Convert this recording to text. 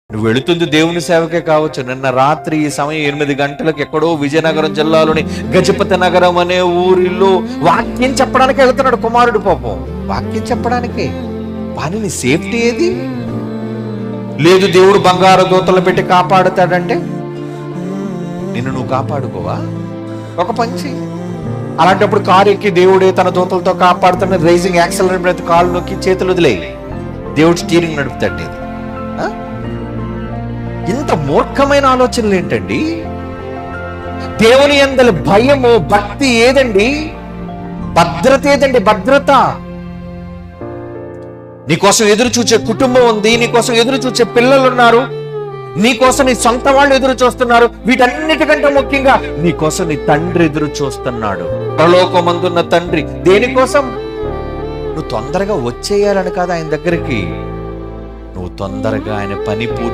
నువ్వు వెళుతుంది దేవుని సేవకే కావచ్చు. నిన్న రాత్రి ఈ సమయం 8 గంటలకు ఎక్కడో విజయనగరం జిల్లాలోని గజపతి నగరం అనే ఊరిలో వాక్యం చెప్పడానికి వెళ్తున్నాడు కుమారుడు. పాపం వాక్యం చెప్పడానికి. కానీ నీ సేఫ్టీ ఏది? లేదు దేవుడు బంగారు దూతలు పెట్టి కాపాడుతాడంటే నిన్ను నువ్వు కాపాడుకోవా? ఒక పంచి అలాంటప్పుడు కారు ఎక్కి దేవుడే తన దూతలతో కాపాడుతున్న రైజింగ్ యాక్సలరేటర్ మీద కాళ్ళు నొక్కి చేతులు వదిలేయి, దేవుడు స్టీరింగ్ నడుపుతాడు నీది. ఇంత మూర్ఖమైన ఆలోచనలు ఏంటండి? దేవుని యందలి భయము భక్తి ఏదండి? భద్రత ఏదండి? భద్రత. నీకోసం ఎదురు చూచే కుటుంబం ఉంది, నీకోసం ఎదురు చూచే పిల్లలు ఉన్నారు, నీకోసం నీ సొంత వాళ్ళు ఎదురు చూస్తున్నారు. వీటన్నిటికంటే ముఖ్యంగా నీకోసం నీ తండ్రి ఎదురు చూస్తున్నాడు. పరలోకమందున్న తండ్రి. దేనికోసం? నువ్వు తొందరగా వచ్చేయాలని కాదు ఆయన దగ్గరికి, నువ్వు తొందరగా ఆయన పని పూర్తి